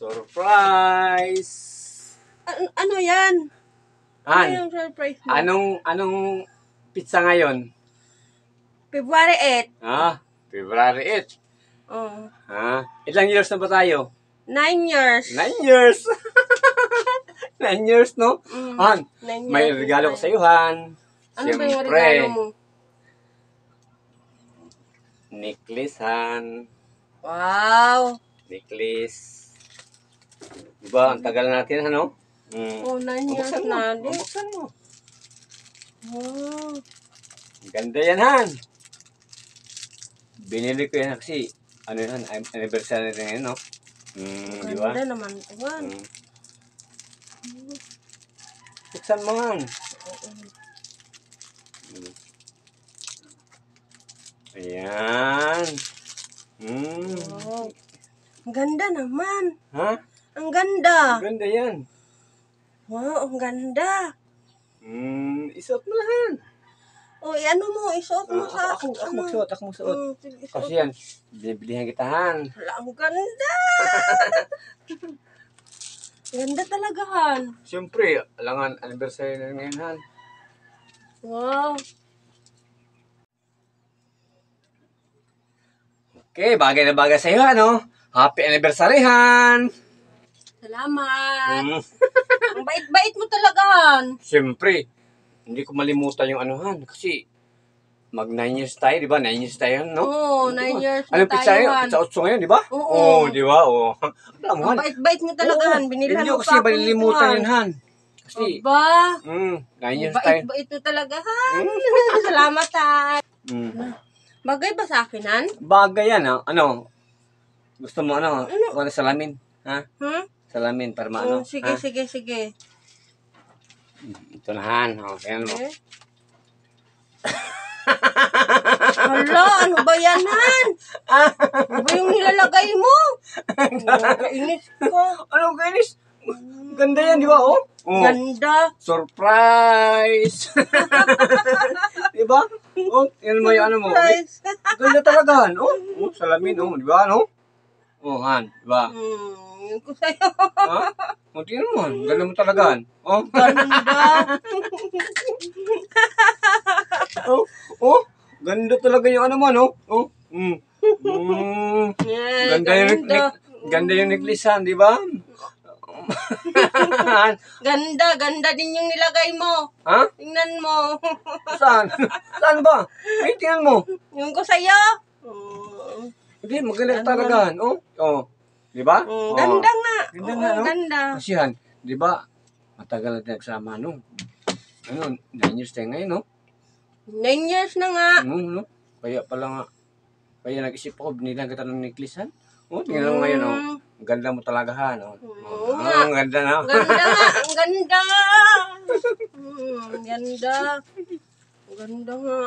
Surprise! Ano yan? Ano Han, yung surprise mo? anong pizza ngayon? February 8. February 8. Oh. Ilang years na ba tayo? 9 years. 9 years! 9 years, no? Han, 9 may years regalo ko na sa iyo, Han. Ano ba yung regalo mo? Necklace, Han. Wow! Necklace. Diba, ang tagal natin, ano? Oh, 9 years Buksan mo. na din. Buksan mo. Wow. Ganda yan, Han. Binili ko yan kasi, ano yan, anniversary rin yan, no? Di ba? Ganda naman. Juan. Buksan mo, Han. Ayan. Wow. Ang ganda naman. Ha? Ang ganda. Ganda yan. Wow, ang ganda. Isuot mo lang. O, ano mo, isuot mo sa... Ako magsuot, ako magsuot. Sige, isuot. Kasi yan, binibilihan kita, Han. Wala, ang ganda. Ganda talaga, Han. Siyempre, alangan, anniversary na ngayon, Han. Wow. Okay, bagay na bagay sa'yo, ano? Happy anniversary, Han! Salamat. Ang bait-bait mo talaga, Han. Siyempre, hindi ko malimutan yung anuhan kasi mag 9 years tayo, di ba? 9 years tayo, no? Oo, 9 years na Anong pizza tayo, yun? Han. Pizza 8 ngayon, di ba? Oo. Di ba? Oo. Alam mo, Ang Han. bait-bait mo talaga, Han. Binilhan Hindi mo ko kasi pa ako malilimutan nito, yun, Han. Kasi, Aba, 9 years tayo. bait-bait mo talaga, Han. Salamat, Han. Bagay ba sa akin, Han? Bagay yan, ha? Ano? Gusto mo, ano? Salamin? Ha? Salamin, para maano? Sige, sige, sige. Ito na, Han. Ayan mo. Okay. Hala, ano ba yan, Han? Ano ba yung nilalagay mo? Nakainis ko. Ano, kainis? Ganda yan, di ba? Oh? Ganda. Surprise! Di ba? Oh, yan mo yung ano mo. Surprise. Ganda talaga, Han. Oh, salamin, oh. Di ba, ano? Oh, Han. Di ba? Yun ko sa'yo. Ha? Oh, tingnan mo, Han. Ganda mo talaga, Han. Oh. Ganda. Oh. Ganda talaga yung ano mo, no? Oh. Yeah, Ganda yung necklace, Han. Di ba? Ganda din yung nilagay mo. Ha? Tingnan mo. Saan? Saan ba? Ay, tingnan mo. Yung ko sa'yo. Hindi, maganda talaga, Han. Oh. Oh. Di ba? Ganda nga. Ganda nga, no? Ganda. Kasi, Han, di ba? Matagal na nagsama, no? Ano, 9 years tayo ngayon, no? 9 years na nga. No? Kaya pala nga. Kaya nag-isip ako, binilang kita ng necklace, Han. Oh, tingnan mo ngayon, oh. Ang ganda mo talaga, Han. Oh. Ang ganda na. Ganda nga. Ang ganda. Ganda. Ang ganda nga.